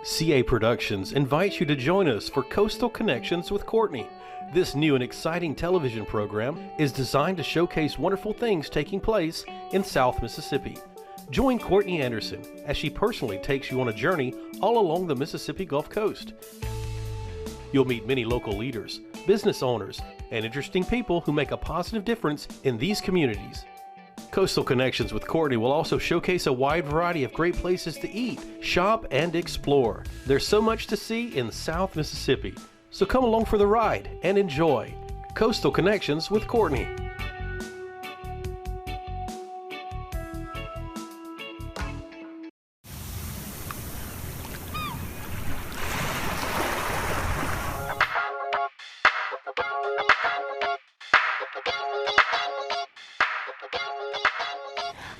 CA Productions invites you to join us for Coastal Connections with Courtney. This new and exciting television program is designed to showcase wonderful things taking place in South Mississippi. Join Courtney Anderson as she personally takes you on a journey all along the Mississippi Gulf Coast. You'll meet many local leaders, business owners, and interesting people who make a positive difference in these communities. Coastal Connections with Courtney will also showcase a wide variety of great places to eat, shop, and explore. There's so much to see in South Mississippi, so come along for the ride and enjoy Coastal Connections with Courtney.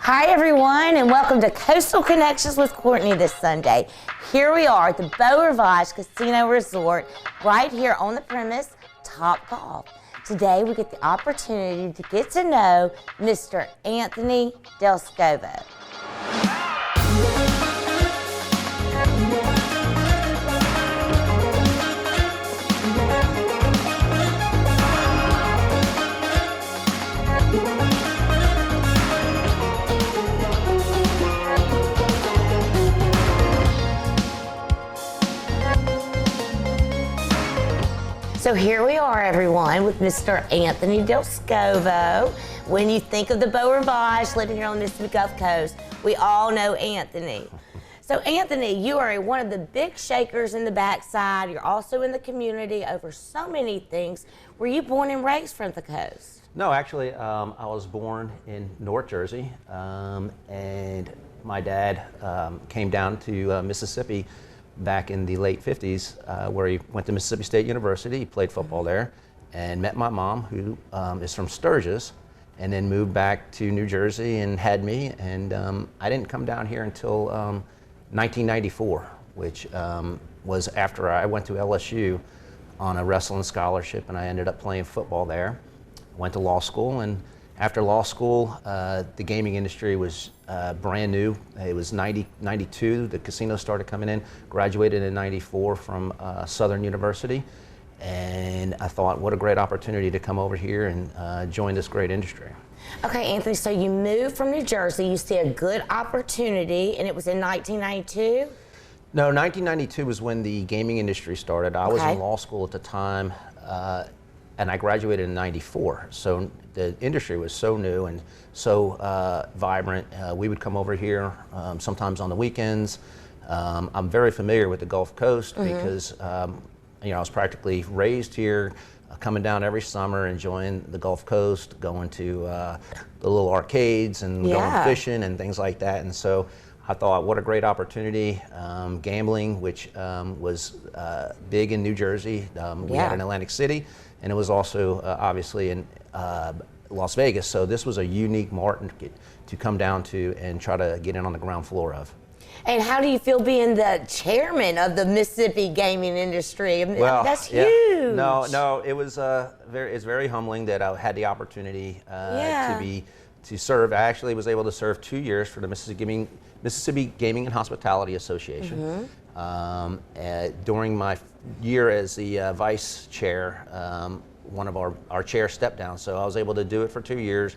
Hi everyone, and welcome to Coastal Connections with Courtney this Sunday. Here we are at the Beau Rivage Casino Resort, right here on the premise, Top Golf. Today we get the opportunity to get to know Mr. Anthony DelVescovo. So here we are, everyone, with Mr. Anthony DelVescovo. When you think of the Beau Rivage living here on the Mississippi Gulf Coast, we all know Anthony. So Anthony, you are one of the big shakers in the backside. You're also in the community over so many things. Were you born and raised from the coast? No, actually, I was born in North Jersey, and my dad came down to Mississippi back in the late 50s, where he went to Mississippi State University. He played football there and met my mom, who is from Sturgis, and then moved back to New Jersey and had me. And I didn't come down here until 1994, which was after I went to LSU on a wrestling scholarship, and I ended up playing football there. Went to law school, and after law school, the gaming industry was brand new. It was 92, the casinos started coming in. Graduated in 94 from Southern University, and I thought, what a great opportunity to come over here and join this great industry. Okay, Anthony, so you moved from New Jersey, you see a good opportunity, and it was in 1992? No, 1992 was when the gaming industry started. I was in law school at the time, and I graduated in 94. So the industry was so new and so vibrant. We would come over here sometimes on the weekends. I'm very familiar with the Gulf Coast because I was practically raised here, coming down every summer, enjoying the Gulf Coast, going to the little arcades and going fishing and things like that. And so I thought, what a great opportunity. Gambling, which was big in New Jersey. We had in Atlantic City, and it was also obviously in Las Vegas. So this was a unique market to come down to and try to get in on the ground floor of. And how do you feel being the chairman of the Mississippi gaming industry? Well, that's huge. No, it was it's very humbling that I had the opportunity to serve. I actually was able to serve 2 years for the Mississippi Gaming and Hospitality Association. During my year as the vice chair, one of our chair stepped down, so I was able to do it for 2 years.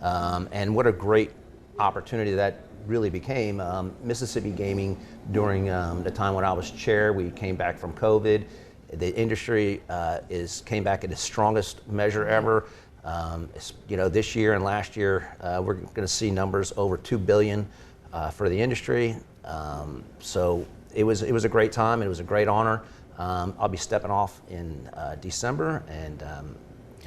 And what a great opportunity that really became. Mississippi gaming during the time when I was chair, we came back from COVID. The industry came back at its strongest measure ever. This year and last year, we're going to see numbers over $2 billion for the industry. So it was a great time. It was a great honor. I'll be stepping off in December, and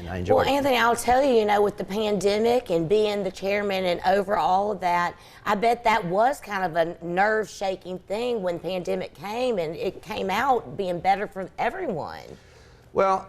I enjoyed it. Well, Anthony, I'll tell you, with the pandemic and being the chairman and over all of that, I bet that was kind of a nerve-shaking thing when the pandemic came, and it came out being better for everyone. Well,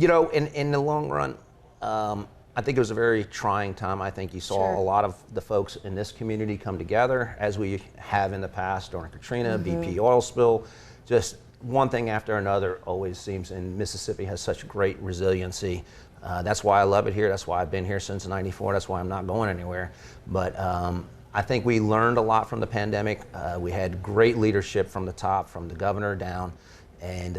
in the long run, I think it was a very trying time. I think you saw a lot of the folks in this community come together, as we have in the past during Katrina, BP oil spill. Just one thing after another always seems, and Mississippi has such great resiliency. That's why I love it here. That's why I've been here since '94. That's why I'm not going anywhere. But I think we learned a lot from the pandemic. We had great leadership from the top, from the governor down, and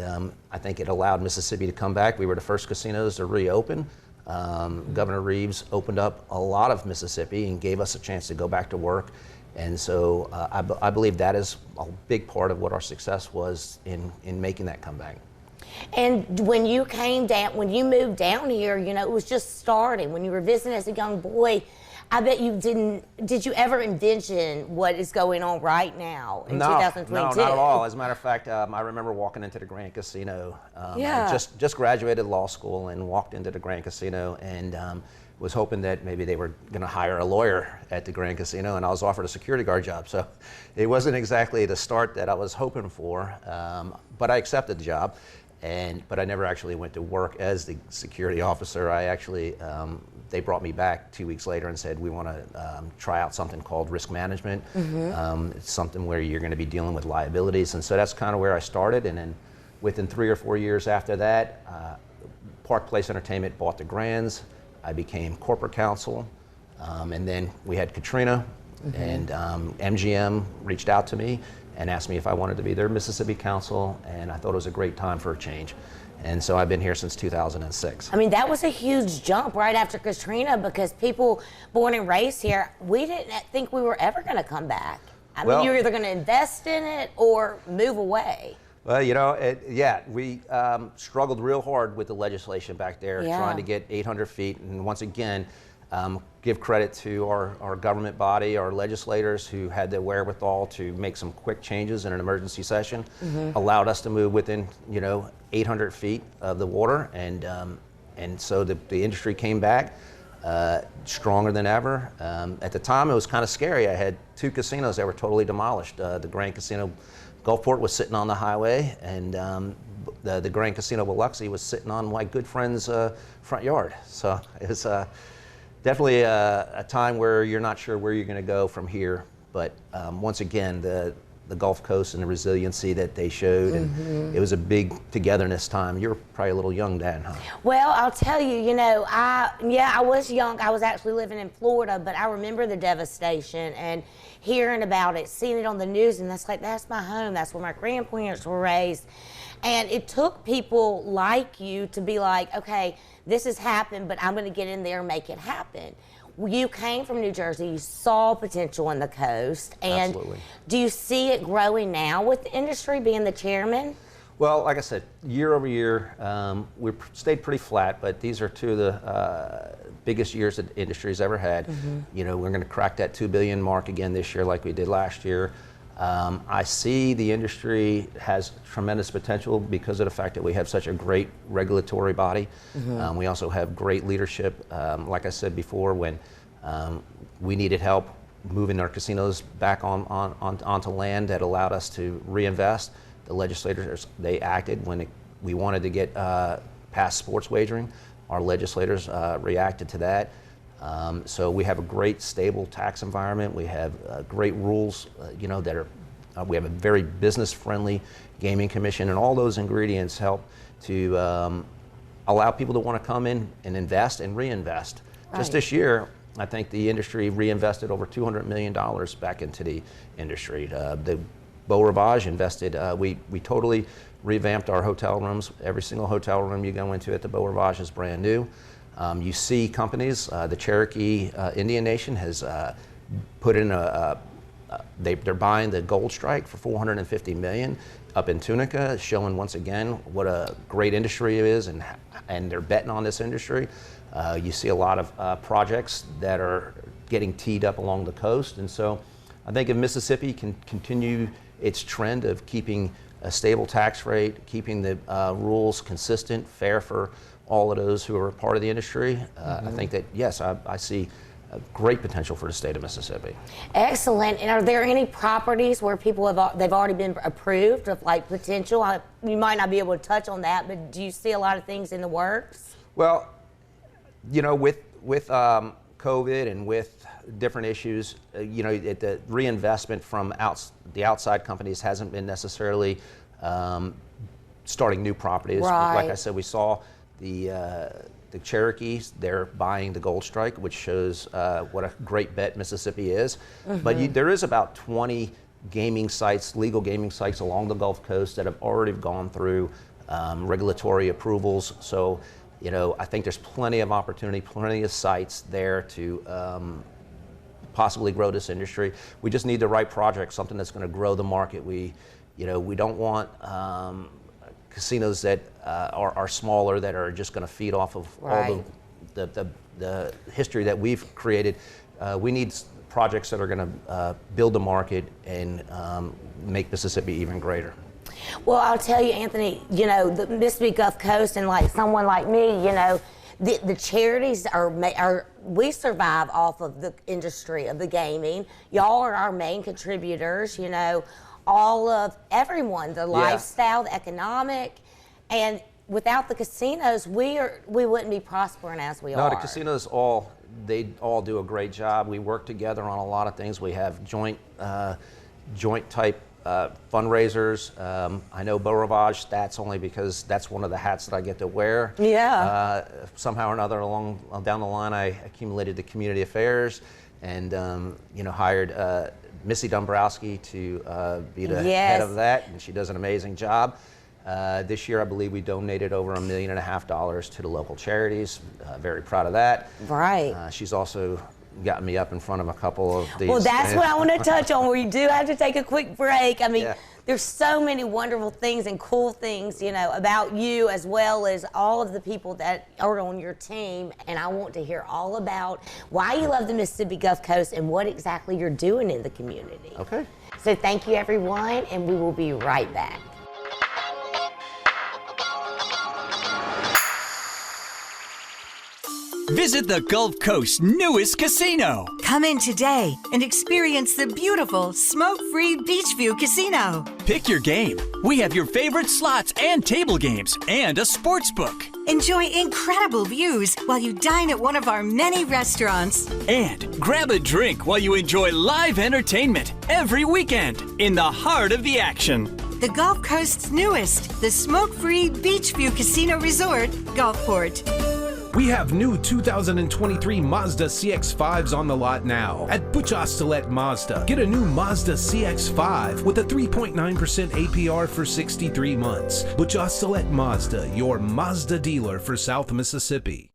I think it allowed Mississippi to come back. We were the first casinos to reopen. Governor Reeves opened up a lot of Mississippi and gave us a chance to go back to work. And so I believe that is a big part of what our success was in making that comeback. And when you came down, when you moved down here, you know, it was just starting. When you were visiting as a young boy, I bet you did you ever envision what is going on right now in 2022? No, not at all. As a matter of fact, I remember walking into the Grand Casino. Yeah. I just graduated law school and walked into the Grand Casino and was hoping that maybe they were going to hire a lawyer at the Grand Casino, and I was offered a security guard job. So it wasn't exactly the start that I was hoping for, but I accepted the job. But I never actually went to work as the security officer. I actually, they brought me back 2 weeks later and said, we want to try out something called risk management. It's something where you're going to be dealing with liabilities. And so that's kind of where I started. And then within 3 or 4 years after that, Park Place Entertainment bought the Grands. I became corporate counsel. And then we had Katrina, and MGM reached out to me and asked me if I wanted to be their Mississippi counsel, and I thought it was a great time for a change. And so I've been here since 2006. I mean, that was a huge jump right after Katrina, because people born and raised here, we didn't think we were ever going to come back. I mean, you're either going to invest in it or move away. Well, you know, we struggled real hard with the legislation back there, trying to get 800 feet. And once again, give credit to our government body, our legislators who had the wherewithal to make some quick changes in an emergency session, allowed us to move within, 800 feet of the water. And so the industry came back stronger than ever. At the time, it was kind of scary. I had 2 casinos that were totally demolished. The Grand Casino Gulfport was sitting on the highway, and the Grand Casino Biloxi was sitting on my good friend's front yard. So it was definitely a time where you're not sure where you're going to go from here. But once again, the Gulf Coast and the resiliency that they showed, and it was a big togetherness time. You were probably a little young then, huh? Well, I'll tell you, I was young. I was actually living in Florida, but I remember the devastation and hearing about it, seeing it on the news, and that's my home. That's where my grandparents were raised. And it took people like you to be like, okay, this has happened, but I'm going to get in there and make it happen. You came from New Jersey, you saw potential in the coast, and Absolutely. Do you see it growing now with the industry, being the chairman? Well, like I said, year over year, we've stayed pretty flat, but these are 2 of the biggest years that the industry's ever had. We're going to crack that 2 billion mark again this year like we did last year. I see the industry has tremendous potential because of the fact that we have such a great regulatory body. We also have great leadership. Like I said before, when we needed help moving our casinos back onto land that allowed us to reinvest, the legislators, they acted. When we wanted to get past sports wagering, our legislators reacted to that. So we have a great stable tax environment. We have great rules, that are, we have a very business-friendly gaming commission, and all those ingredients help to allow people to want to come in and invest and reinvest. Right. Just this year, I think the industry reinvested over $200 million back into the industry. The Beau Rivage invested, we totally revamped our hotel rooms. Every single hotel room you go into at the Beau Rivage is brand new. You see companies, the Cherokee Indian Nation has put in they're buying the Gold Strike for $450 million up in Tunica, showing once again what a great industry it is, and they're betting on this industry. You see a lot of projects that are getting teed up along the coast, and so I think if Mississippi can continue its trend of keeping a stable tax rate, keeping the rules consistent, fair for all of those who are a part of the industry, I think that, yes, I see a great potential for the state of Mississippi. Excellent. And are there any properties where they've already been approved of like potential? You might not be able to touch on that, but do you see a lot of things in the works? Well, with COVID and with different issues, the reinvestment from the outside companies hasn't been necessarily starting new properties. Right. Like I said, we saw the Cherokees, they're buying the Gold Strike, which shows what a great bet Mississippi is. But there is about 20 gaming sites, legal gaming sites along the Gulf Coast that have already gone through regulatory approvals. So, you know, I think there's plenty of opportunity, plenty of sites there to possibly grow this industry. We just need the right project, something that's going to grow the market. We don't want casinos that are smaller, that are just going to feed off of all the history that we've created. We need projects that are going to build the market and make Mississippi even greater. Well, I'll tell you, Anthony, you know, the Mississippi Gulf Coast, and like someone like me, you know, the charities we survive off of the industry of the gaming. Y'all are our main contributors, you know, all of everyone, the lifestyle, the economic, and without the casinos, we wouldn't be prospering as we are. No, the casinos they all do a great job. We work together on a lot of things. We have joint type fundraisers. I know Beau Rivage stats only because that's one of the hats that I get to wear. Yeah. Somehow or another down the line, I accumulated the community affairs and you know, hired Missy Dombrowski to be the head of that, and she does an amazing job. This year, I believe we donated over $1.5 million to the local charities. Very proud of that. Right. She's also gotten me up in front of a couple of these. Well, that's what I want to touch on. We do have to take a quick break. I mean, Yeah. There's so many wonderful things and cool things, you know, about you, as well as all of the people that are on your team. And I want to hear all about why you love the Mississippi Gulf Coast and what exactly you're doing in the community. Okay. So thank you, everyone, and we will be right back. Visit the Gulf Coast's newest casino. Come in today and experience the beautiful smoke-free Beachview Casino. Pick your game. We have your favorite slots and table games and a sports book. Enjoy incredible views while you dine at one of our many restaurants. And grab a drink while you enjoy live entertainment every weekend in the heart of the action. The Gulf Coast's newest, the smoke-free Beachview Casino Resort, Gulfport. We have new 2023 Mazda CX-5s on the lot now at Butch Ostelet Mazda. Get a new Mazda CX-5 with a 3.9% APR for 63 months. Butch Ostelet Mazda, your Mazda dealer for South Mississippi.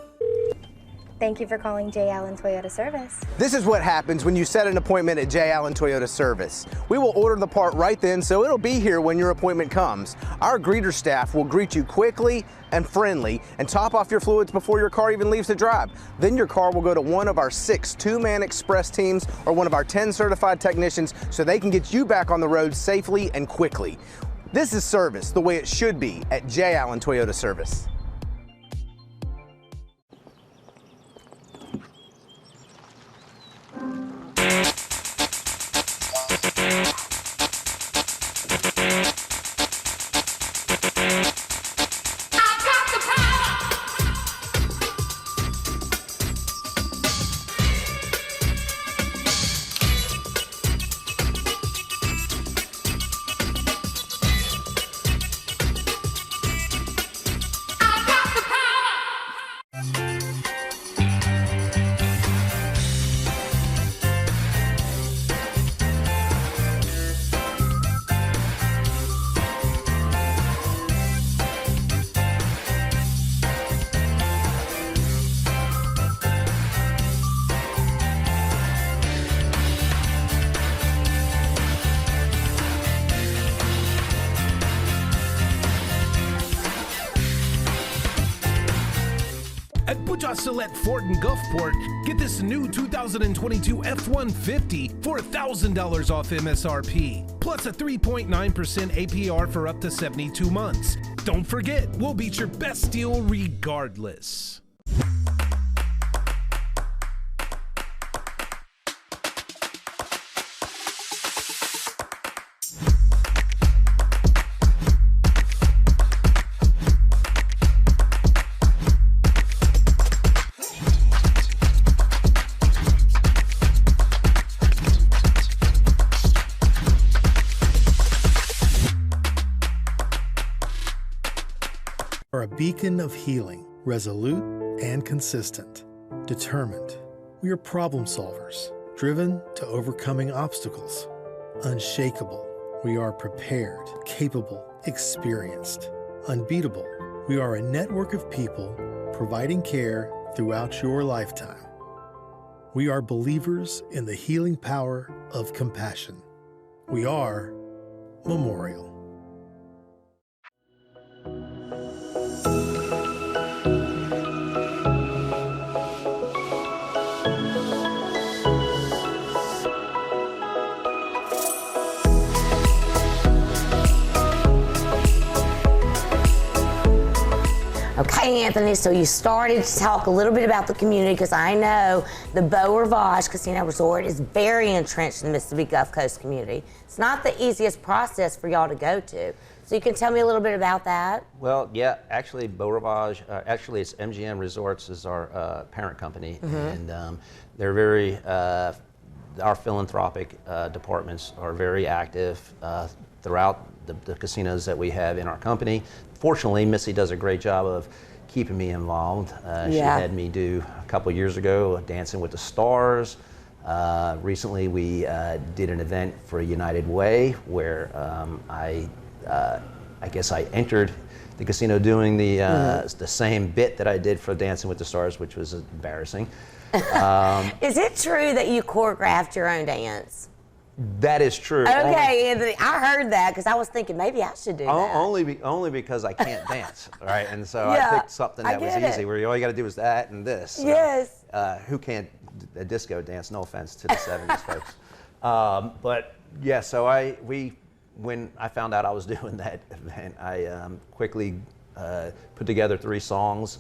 Thank you for calling J. Allen Toyota Service. This is what happens when you set an appointment at J. Allen Toyota Service. We will order the part right then, so it'll be here when your appointment comes. Our greeter staff will greet you quickly and friendly and top off your fluids before your car even leaves the drive. Then your car will go to one of our 6 two-man express teams or one of our 10 certified technicians so they can get you back on the road safely and quickly. This is service the way it should be at J. Allen Toyota Service. At Butch Ostelet Ford in Gulfport, get this new 2022 F-150 for $1,000 off MSRP, plus a 3.9% APR for up to 72 months. Don't forget, we'll beat your best deal regardless. are a beacon of healing, resolute and consistent, determined. We are problem solvers, driven to overcoming obstacles, unshakable. We are prepared, capable, experienced, unbeatable. We are a network of people providing care throughout your lifetime. We are believers in the healing power of compassion. We are Memorial. Okay, Anthony, so you started to talk a little bit about the community, because I know the Beau Rivage Casino Resort is very entrenched in the Mississippi Gulf Coast community. It's not the easiest process for y'all to go to. So you can tell me a little bit about that? Well, yeah, actually Beau Rivage, actually it's MGM Resorts is our parent company, and they're very, our philanthropic departments are very active throughout the casinos that we have in our company. Fortunately, Missy does a great job of keeping me involved. She had me do a couple years ago Dancing with the Stars. Recently, we did an event for United Way where I guess I entered the casino doing the same bit that I did for Dancing with the Stars, which was embarrassing. Is it true that you choreographed your own dance? That is true. Okay, Anthony, I heard that because I was thinking maybe I should do that. Only because I can't dance, right? And so I picked something that was easy, where all you got to do is that and this. Yes. Who can't a disco dance? No offense to the 70s folks. But yeah, so when I found out I was doing that event, I quickly put together 3 songs.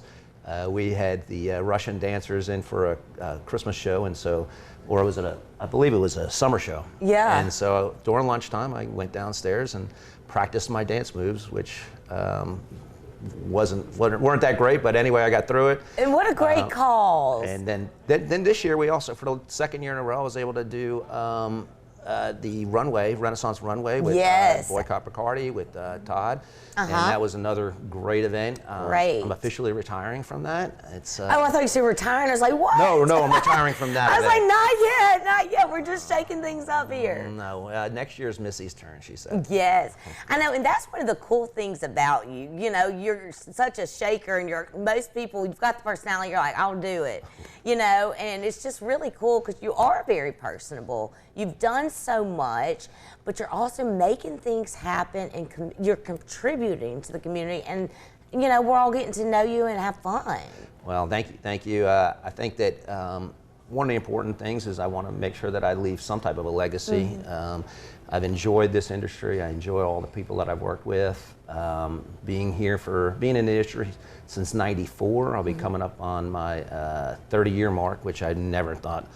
We had the Russian dancers in for a Christmas show, and so, or was it I believe it was a summer show. Yeah. And so during lunchtime, I went downstairs and practiced my dance moves, which weren't that great, but anyway, I got through it. And what a great cause. And then this year, we also, for the second year in a row, I was able to do the runway, Renaissance Runway with Boycott Bacardi with Todd. And that was another great event. Great. I'm officially retiring from that. It's. Oh, I thought you said retiring. I was like, what? No, I'm retiring from that. I was like, not yet. We're just shaking things up here. No, next year's Missy's turn, she said. Yes, I know, and that's one of the cool things about you. You know, you're such a shaker, and most people, you've got the personality. You're like, I'll do it. You know, and it's just really cool because you are very personable. You've done so much, but you're also making things happen, and you're contributing to the community, and you know, we're all getting to know you and have fun. Well, thank you. I think that one of the important things is I want to make sure that I leave some type of a legacy. I've enjoyed this industry. I enjoy all the people that I've worked with. Being in the industry since '94, I'll be coming up on my 30-year mark, which I never thought.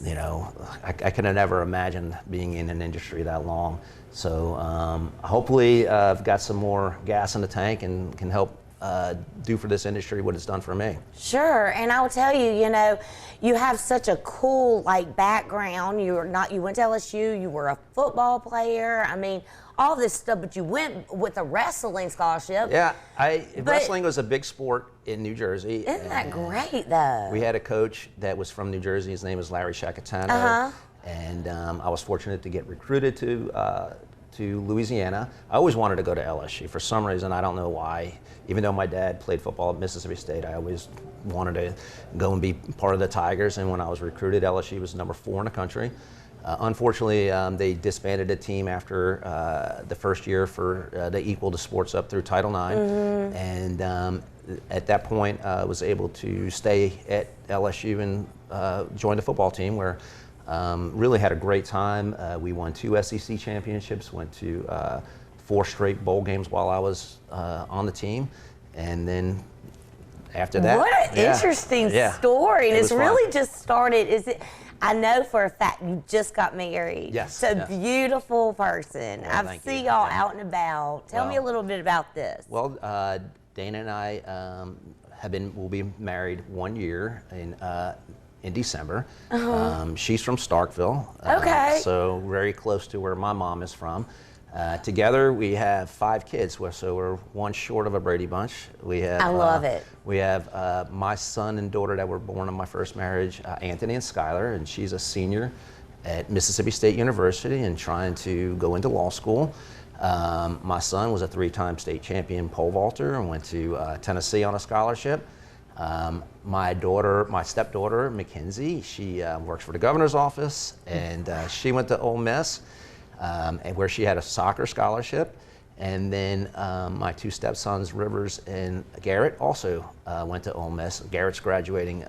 You know, I could have never imagined being in an industry that long. So hopefully I've got some more gas in the tank and can help do for this industry what it's done for me. Sure, and I'll tell you, you know, you have such a cool background. You went to LSU. You were a football player. I mean, all this stuff, but you went with a wrestling scholarship. Yeah, wrestling was a big sport in New Jersey. Isn't that great, though? We had a coach that was from New Jersey. His name was Larry Shacatano. And I was fortunate to get recruited to Louisiana. I always wanted to go to LSU for some reason. I don't know why. Even though my dad played football at Mississippi State, I always wanted to go and be part of the Tigers. And when I was recruited, LSU was number 4 in the country. Unfortunately, they disbanded the team after the first year for they equaled the sports up through Title IX. And at that point, I was able to stay at LSU and join the football team, where really had a great time. We won 2 SEC championships, went to 4 straight bowl games while I was on the team, and then after that, what an interesting story! And it's really just started. I know for a fact you just got married. Yes. So beautiful person. Well, I see y'all out and about. Tell me a little bit about this. Well, Dana and I will be married 1 year in December. She's from Starkville. Okay. So very close to where my mom is from. Together, we have 5 kids, so we're one short of a Brady Bunch. We have, I love it. We have my son and daughter that were born in my first marriage, Anthony and Skylar, and she's a senior at Mississippi State University and trying to go into law school. My son was a 3-time state champion pole vaulter and went to Tennessee on a scholarship. My stepdaughter, Mackenzie, she works for the governor's office, and she went to Ole Miss, and where she had a soccer scholarship. And then my 2 stepsons, Rivers and Garrett, also went to Ole Miss. Garrett's graduating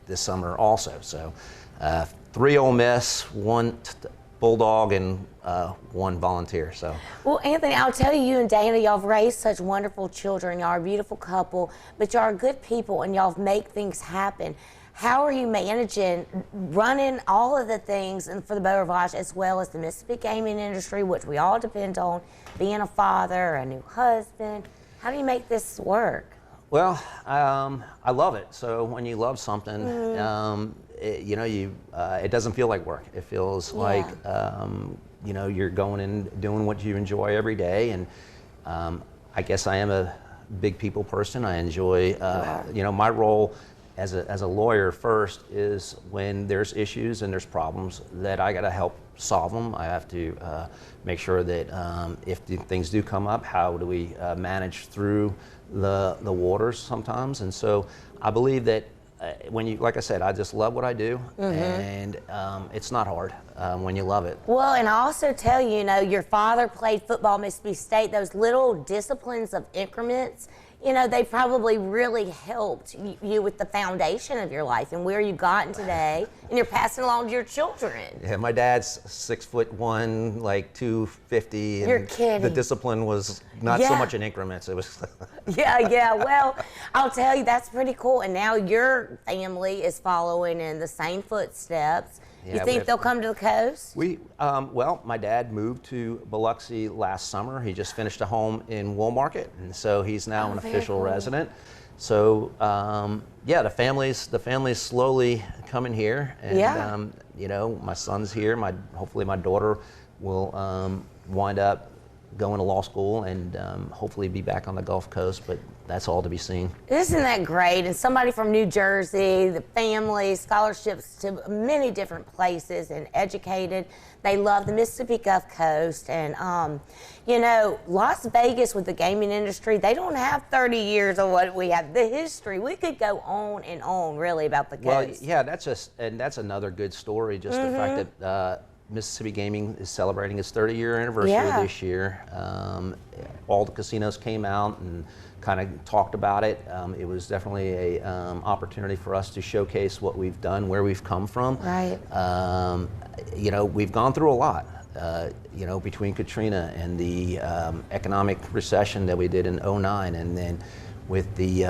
this summer also. So 3 Ole Miss, 1 Bulldog, and 1 volunteer. So. Well, Anthony, I'll tell you, you and Dana, y'all have raised such wonderful children. Y'all are a beautiful couple, but y'all are good people, and y'all make things happen. How are you managing running all of the things and for the Beau Rivage, as well as the Mississippi gaming industry, which we all depend on, being a father, a new husband? How do you make this work? Well, I love it. So when you love something, it doesn't feel like work. It feels like you're going and doing what you enjoy every day. And I guess I am a big people person. I enjoy, my role as a lawyer first is when there's issues and there's problems that I got to help solve them. I have to make sure that if things do come up, how do we manage through the waters sometimes. And so I believe that like I said, I just love what I do, and it's not hard when you love it. Well, and I also tell you, your father played football at Mississippi State. Those little disciplines of increments, they probably really helped you with the foundation of your life and where you've gotten today, and you're passing along to your children. Yeah, my dad's 6'1", like 250. And you're kidding. The discipline was not so much in increments. It was. Yeah. Well, I'll tell you, that's pretty cool. And now your family is following in the same footsteps. You think they'll come to the coast? Well, my dad moved to Biloxi last summer. He just finished a home in Woolmarket, and so he's now an official resident. So, the family's slowly coming here, and my son's here. Hopefully, my daughter will wind up going to law school and hopefully be back on the Gulf Coast, but that's all to be seen. Isn't that great? And somebody from New Jersey, the family, scholarships to many different places, and educated. They love the Mississippi Gulf Coast. And, Las Vegas with the gaming industry, they don't have 30 years of what we have. The history, we could go on and on, really, about the coast. Well, yeah, that's another good story, just the fact that Mississippi Gaming is celebrating its 30-year anniversary this year. All the casinos came out and kind of talked about it. It was definitely a opportunity for us to showcase what we've done, where we've come from. Right. We've gone through a lot. Between Katrina and the economic recession that we did in '09, and then with the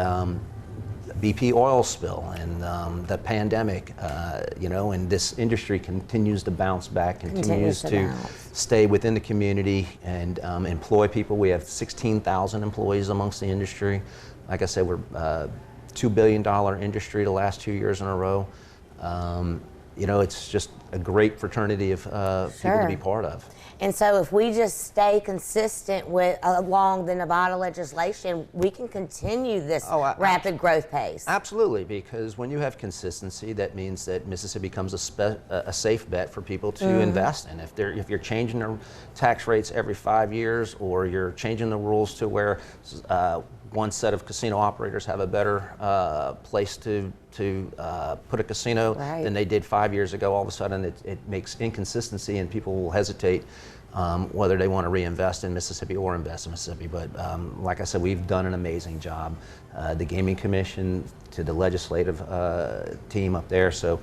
BP oil spill and the pandemic, and this industry continues to bounce back, continues to stay within the community and employ people. We have 16,000 employees amongst the industry. Like I said, we're $2 billion industry the last 2 years in a row. It's just a great fraternity of people to be part of. And so if we just stay consistent along the Nevada legislation, we can continue this rapid growth pace. Absolutely, because when you have consistency, that means that Mississippi becomes a safe bet for people to invest in. If you're changing the tax rates every 5 years, or you're changing the rules to where one set of casino operators have a better place to put a casino than they did 5 years ago, all of a sudden it makes inconsistency, and people will hesitate whether they want to reinvest in Mississippi or invest in Mississippi. But like I said, we've done an amazing job. The Gaming Commission to the legislative team up there. So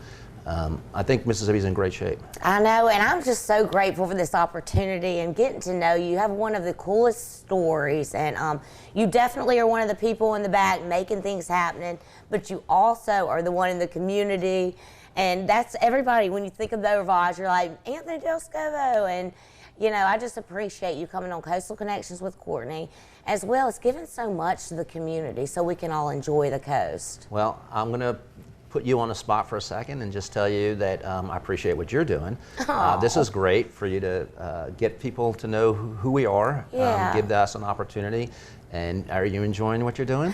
I think Mississippi's in great shape. I know, and I'm just so grateful for this opportunity and getting to know you. You have one of the coolest stories, and you definitely are one of the people in the back making things happening, but you also are the one in the community, and that's everybody. When you think of Beau Rivage, you're like, Anthony DelVescovo, and I just appreciate you coming on Coastal Connections with Courtney, as well as giving so much to the community so we can all enjoy the coast. Well, I'm going to put you on the spot for a second and just tell you that I appreciate what you're doing. This is great for you to get people to know who we are, give us an opportunity. And are you enjoying what you're doing?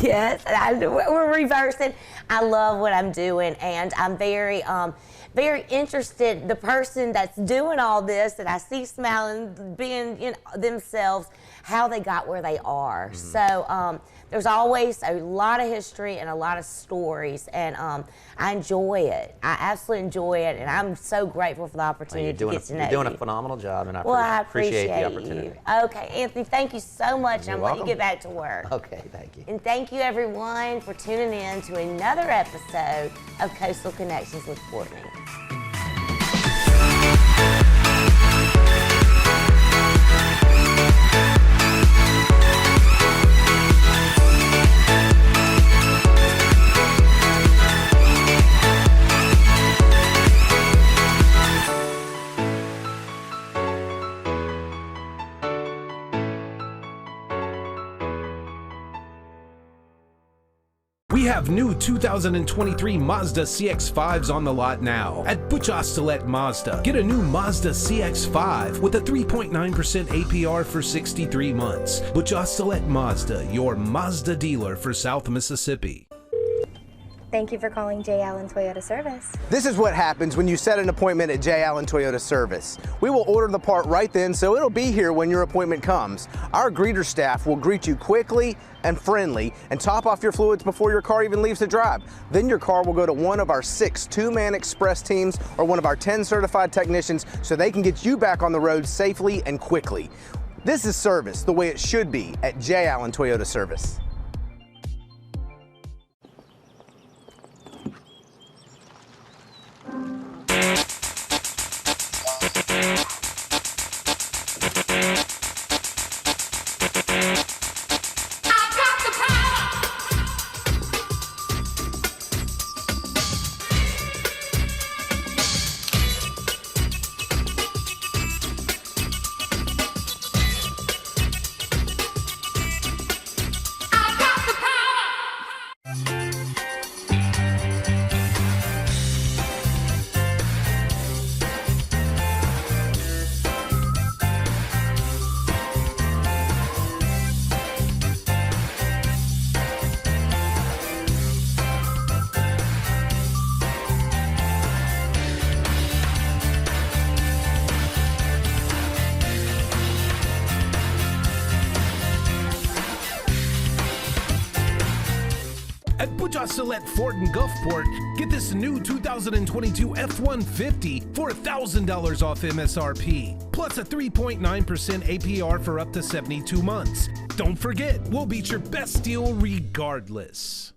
Yes, we're reversing. I love what I'm doing, and I'm very interested. The person that's doing all this that I see smiling, being themselves, how they got where they are. So there's always a lot of history and a lot of stories, and I enjoy it. I absolutely enjoy it, and I'm so grateful for the opportunity to get to know you. You're doing a phenomenal job, and I appreciate the opportunity. Okay, Anthony, thank you so much. You're I'm welcome. letting you get back to work. Okay, thank you. And thank you, everyone, for tuning in to another episode of Coastal Connections with Courtney. We have new 2023 Mazda CX-5s on the lot now at Butch Ostelet Mazda. Get a new Mazda CX-5 with a 3.9% APR for 63 months. Butch Ostelet Mazda, your Mazda dealer for South Mississippi. Thank you for calling J. Allen Toyota Service. This is what happens when you set an appointment at J. Allen Toyota Service. We will order the part right then, so it'll be here when your appointment comes. Our greeter staff will greet you quickly and friendly and top off your fluids before your car even leaves the drive. Then your car will go to one of our 6 two-man express teams or one of our 10 certified technicians so they can get you back on the road safely and quickly. This is service the way it should be at J. Allen Toyota Service. At Butch Ostelet Ford in Gulfport, get this new 2022 F-150 for $1,000 off MSRP, plus a 3.9% APR for up to 72 months. Don't forget, we'll beat your best deal regardless.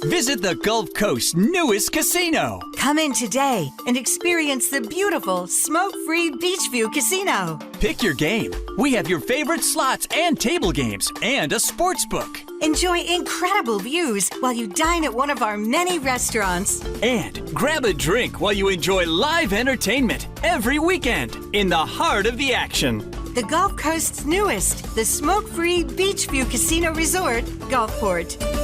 Visit the Gulf Coast's newest casino. Come in today and experience the beautiful smoke-free Beachview Casino. Pick your game. We have your favorite slots and table games and a sports book. Enjoy incredible views while you dine at one of our many restaurants. And grab a drink while you enjoy live entertainment every weekend in the heart of the action. The Gulf Coast's newest, the smoke-free Beachview Casino Resort, Gulfport.